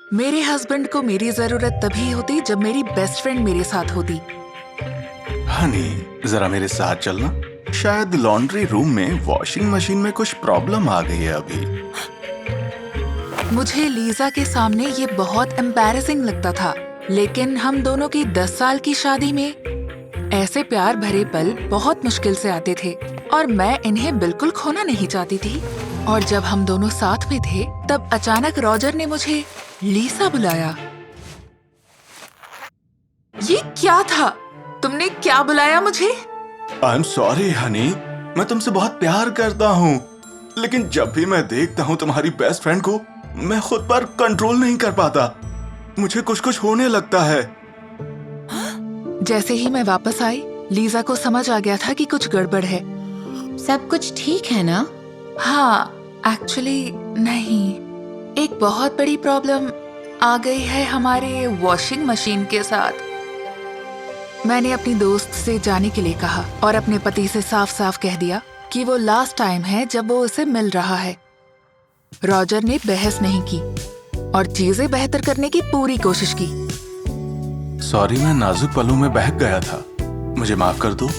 मेरे हस्बैंड को मेरी जरूरत तभी होती जब मेरी बेस्ट फ्रेंड मेरे साथ होती। हनी, जरा मेरे साथ चलना। शायद लॉन्ड्री रूम में वॉशिंग मशीन में कुछ प्रॉब्लम आ गई है अभी। मुझे लीजा के सामने ये बहुत एम्बैरेसिंग लगता था, लेकिन हम दोनों की 10 साल की शादी में ऐसे प्यार भरे पल बहुत मुश्किल से आते थे और मैं इन्हें बिल्कुल खोना नहीं चाहती थी। और जब हम दोनों साथ में थे, तब अचानक रॉजर ने मुझे लीसा बुलाया। ये क्या था? तुमने क्या बुलाया मुझे? आई एम सॉरी हनी, मैं तुमसे बहुत प्यार करता हूँ, लेकिन जब भी मैं देखता हूँ तुम्हारी बेस्ट फ्रेंड को, मैं खुद पर कंट्रोल नहीं कर पाता। मुझे कुछ कुछ होने लगता है। जैसे ही मैं वापस आई, लीजा को समझ आ गया था कि कुछ गड़बड़ है। सब कुछ ठीक है ना? हाँ, एक्चुअली नहीं। एक बहुत बड़ी प्रॉब्लम आ गई है हमारे वॉशिंग मशीन के साथ। मैंने अपनी दोस्त से जाने के लिए कहा और अपने पति से साफ साफ कह दिया कि वो लास्ट टाइम है जब वो उसे मिल रहा है। रॉजर ने बहस नहीं की और चीजें बेहतर करने की पूरी कोशिश की। सॉरी, मैं नाजुक पलों में बहक गया था, मुझे माफ कर दो।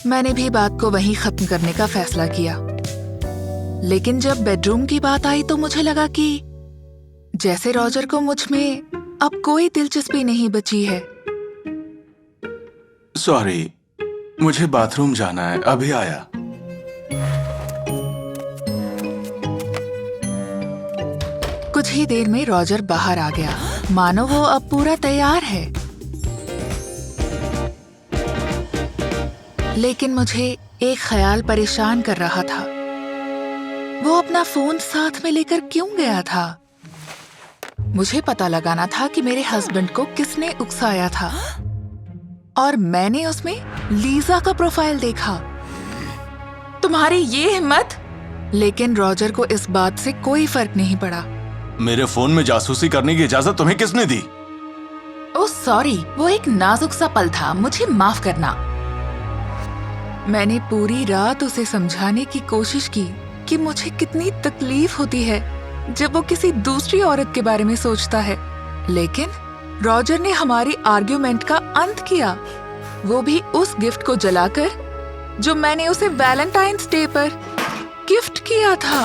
मैंने भी बात को वहीं खत्म करने का फैसला किया, लेकिन जब बेडरूम की बात आई तो मुझे लगा कि जैसे रॉजर को मुझ में अब कोई दिलचस्पी नहीं बची है। सॉरी, मुझे बाथरूम जाना है, अभी आया। कुछ ही देर में रॉजर बाहर आ गया, मानो वो अब पूरा तैयार है। लेकिन मुझे एक ख्याल परेशान कर रहा था। वो अपना फोन साथ में लेकर क्यों गया था? मुझे पता लगाना था कि मेरे हस्बैंड को किसने उकसाया था, और मैंने उसमें लीजा का प्रोफाइल देखा। तुम्हारी ये हिम्मत! लेकिन रॉजर को इस बात से कोई फर्क नहीं पड़ा। मेरे फोन में जासूसी करने की इजाजत तुम्हें किसने दी? ओह सॉरी, वो एक नाजुक सा पल था, मुझे माफ करना। मैंने पूरी रात उसे समझाने की कोशिश की कि मुझे कितनी तकलीफ होती है जब वो किसी दूसरी औरत के बारे में सोचता है, लेकिन रॉजर ने हमारी आर्ग्यूमेंट का अंत किया, वो भी उस गिफ्ट को जलाकर जो मैंने उसे वैलेंटाइंस डे पर गिफ्ट किया था।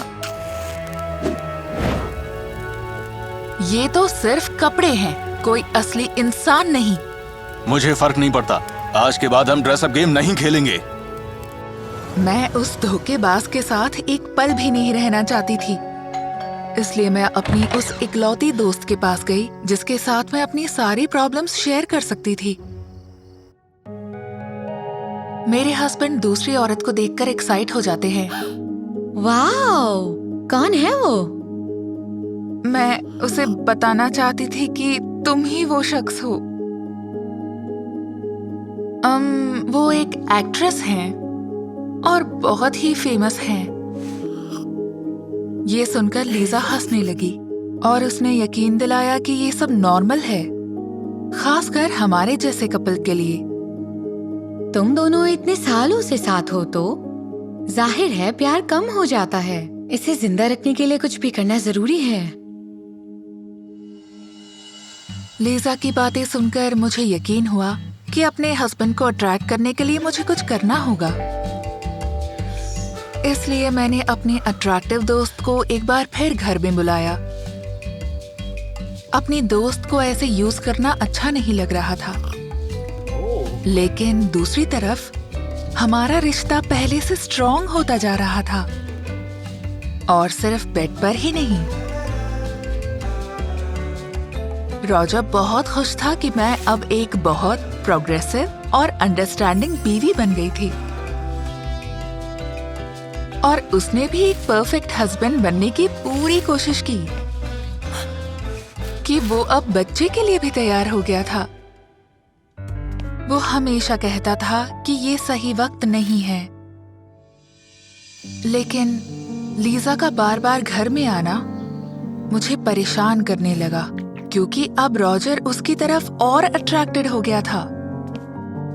ये तो सिर्फ कपड़े हैं, कोई असली इंसान नहीं। मुझे फर्क नहीं पड़ता, आज के बाद हम ड्रेसअप गेम नहीं खेलेंगे। मैं उस धोखेबाज के साथ एक पल भी नहीं रहना चाहती थी, इसलिए मैं अपनी उस इकलौती दोस्त के पास गई जिसके साथ मैं अपनी सारी प्रॉब्लम्स शेयर कर सकती थी। मेरे हस्बैंड दूसरी औरत को देखकर एक्साइट हो जाते हैं। वाओ, कौन है वो? मैं उसे बताना चाहती थी कि तुम ही वो शख्स हो। वो एक एक्ट्रेस हैं और बहुत ही फेमस हैं। ये सुनकर लीजा हंसने लगी और उसने यकीन दिलाया कि ये सब नॉर्मल है, खासकर हमारे जैसे कपल के लिए। तुम दोनों इतने सालों से साथ हो तो जाहिर है प्यार कम हो जाता है। इसे जिंदा रखने के लिए कुछ भी करना जरूरी है। लीजा की बातें सुनकर मुझे यकीन हुआ कि अपने हस्बैंड को अट्रैक्ट करने के लिए मुझे कुछ करना होगा। इसलिए मैंने अपने अट्रैक्टिव दोस्त को एक बार फिर घर में बुलाया। अपनी दोस्त को ऐसे यूज करना अच्छा नहीं लग रहा था, लेकिन दूसरी तरफ हमारा रिश्ता पहले से स्ट्रॉन्ग होता जा रहा था, और सिर्फ बेड पर ही नहीं। रॉजर बहुत खुश था कि मैं अब एक बहुत प्रोग्रेसिव और अंडरस्टैंडिंग बीवी बन गई थी, और उसने भी एक परफेक्ट हस्बैंड बनने की पूरी कोशिश की कि वो अब बच्चे के लिए भी तैयार हो गया था। वो हमेशा कहता था कि ये सही वक्त नहीं है, लेकिन लीजा का बार बार घर में आना मुझे परेशान करने लगा, क्योंकि अब रॉजर उसकी तरफ और अट्रैक्टेड हो गया था।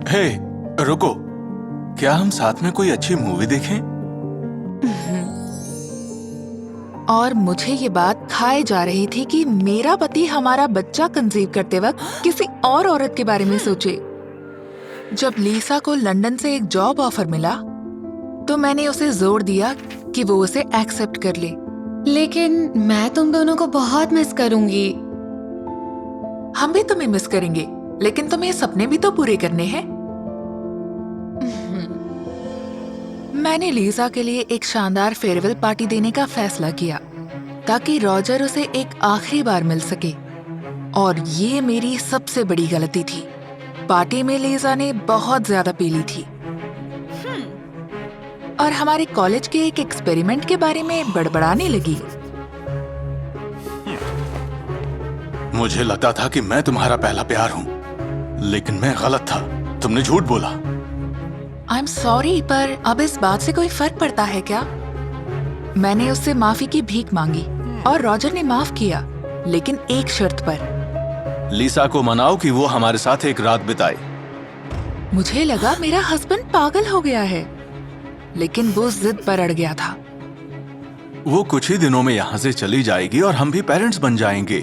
हे, रुको, क्या हम साथ में कोई अच्छी मूवी देखें? और मुझे ये बात खाए जा रही थी कि मेरा पति हमारा बच्चा कंसीव करते वक्त किसी और औरत के बारे में सोचे। जब लीसा को लंदन से एक जॉब ऑफर मिला तो मैंने उसे जोर दिया कि वो उसे एक्सेप्ट कर ले। लेकिन मैं तुम दोनों को बहुत मिस करूंगी। हम भी तुम्हें मिस करेंगे, लेकिन तुम्हें सपने भी तो पूरे करने हैं। मैंने लीसा के लिए एक शानदार फेयरवेल पार्टी देने का फैसला किया ताकि रॉजर उसे एक आखिरी बार मिल सके, और ये मेरी सबसे बड़ी गलती थी। पार्टी में लीसा ने बहुत ज्यादा पी ली थी और हमारे कॉलेज के एक एक्सपेरिमेंट के बारे में बड़बड़ाने लगी। मुझे लगता था कि मैं तुम्हारा पहला प्यार हूँ, लेकिन मैं गलत था। तुमने झूठ बोला। आई एम सॉरी, पर अब इस बात से कोई फर्क पड़ता है क्या? मैंने उससे माफी की भीख मांगी और रॉजर ने माफ किया, लेकिन एक शर्त पर। लीसा को मनाओ कि वो हमारे साथ एक रात बिताए। मुझे लगा मेरा हस्बैंड पागल हो गया है, लेकिन वो जिद पर अड़ गया था। वो कुछ ही दिनों में यहाँ से चली जाएगी और हम भी पेरेंट्स बन जाएंगे।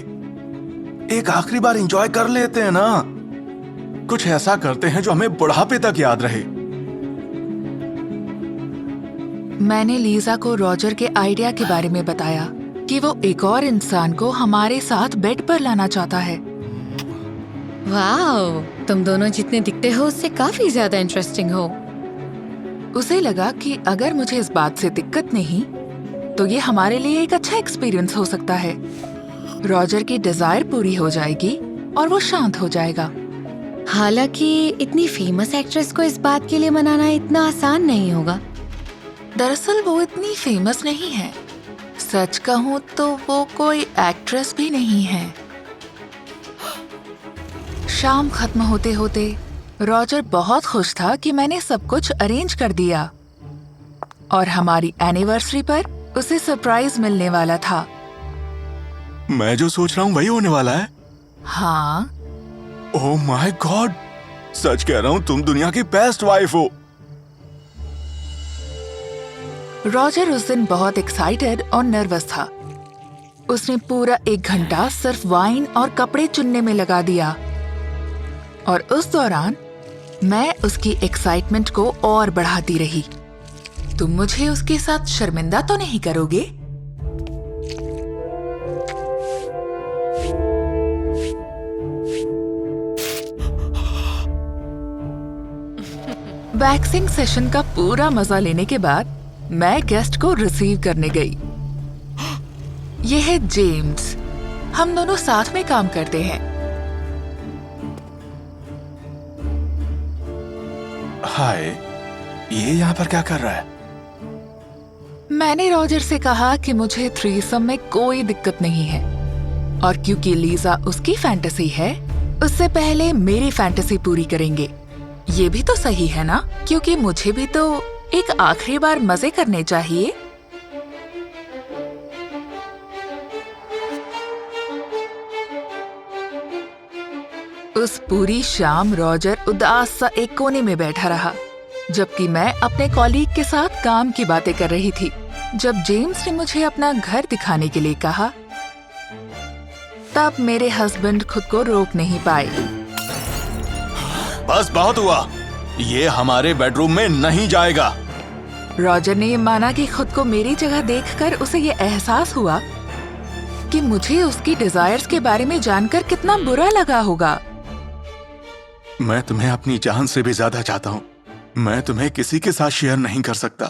एक आखिरी बार एंजॉय कर लेते हैं ना। कुछ ऐसा करते हैं जो हमें बुढ़ापे तक याद रहे। मैंने लीजा को रॉजर के आइडिया के बारे में बताया कि वो एक और इंसान को हमारे साथ बेड पर लाना चाहता है। वाओ, तुम दोनों जितने दिखते हो उससे काफी ज्यादा इंटरेस्टिंग हो। उसे लगा कि अगर मुझे इस बात से दिक्कत नहीं तो ये हमारे लिए एक अच्छा एक्सपीरियंस हो सकता है। रॉजर की डिजायर पूरी हो जाएगी और वो शांत हो जाएगा। हालांकि इतनी फेमस एक्ट्रेस को इस बात के लिए मनाना इतना आसान नहीं होगा। दरअसल वो इतनी फेमस नहीं है। सच कहूँ तो वो कोई एक्ट्रेस भी नहीं है। शाम खत्म होते होते रॉजर बहुत खुश था कि मैंने सब कुछ अरेंज कर दिया और हमारी एनिवर्सरी पर उसे सरप्राइज मिलने वाला था। मैं जो सोच रहा हूँ वही होने वाला है। हाँ। ओह माय गॉड, सच कह रहा हूँ, तुम दुनिया की बेस्ट वाइफ हो। रॉजर उस दिन बहुत एक्साइटेड और नर्वस था। उसने पूरा 1 घंटा सिर्फ वाइन और कपड़े चुनने में लगा दिया, और उस दौरान मैं उसकी एक्साइटमेंट को और बढ़ाती रही। तुम मुझे उसके साथ शर्मिंदा तो नहीं करोगे? वैक्सिंग सेशन का पूरा मजा लेने के बाद मैं गेस्ट को रिसीव करने गई। ये है जेम्स। हम दोनों साथ में काम करते हैं। हाय, ये यहाँ पर क्या कर रहा है? मैंने रॉजर से कहा कि मुझे थ्रीसम में कोई दिक्कत नहीं है, और क्योंकि लीजा उसकी फैंटेसी है, उससे पहले मेरी फैंटेसी पूरी करेंगे। ये भी तो सही है ना, क्योंकि मुझे भी तो एक आखिरी बार मजे करने चाहिए। उस पूरी शाम रॉजर उदास सा एक कोने में बैठा रहा, जबकि मैं अपने कॉलीग के साथ काम की बातें कर रही थी। जब जेम्स ने मुझे अपना घर दिखाने के लिए कहा, तब मेरे हस्बैंड खुद को रोक नहीं पाए। बस बहुत हुआ, ये हमारे बेडरूम में नहीं जाएगा। रॉजर ने ये माना कि खुद को मेरी जगह देखकर उसे ये एहसास हुआ कि मुझे उसकी डिजायर्स के बारे में जानकर कितना बुरा लगा होगा। मैं तुम्हें अपनी जान से भी ज्यादा चाहता हूँ। मैं तुम्हें किसी के साथ शेयर नहीं कर सकता।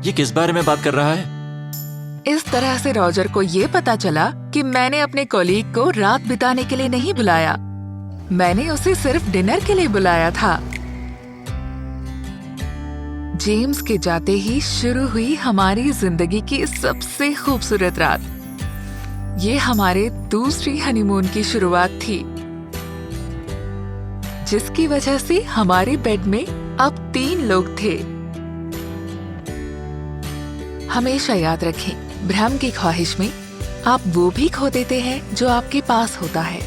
ये किस बारे में बात कर रहा है? इस तरह से रॉजर को ये पता चला कि मैंने अपने कॉलीग को रात बिताने के लिए नहीं बुलाया। मैंने उसे सिर्फ डिनर के लिए बुलाया था। जेम्स के जाते ही शुरू हुई हमारी जिंदगी की सबसे खूबसूरत रात। ये हमारे दूसरी हनीमून की शुरुआत थी, जिसकी वजह से हमारे बेड में अब 3 लोग थे। हमेशा याद रखें, भ्रम की ख्वाहिश में आप वो भी खो देते हैं जो आपके पास होता है।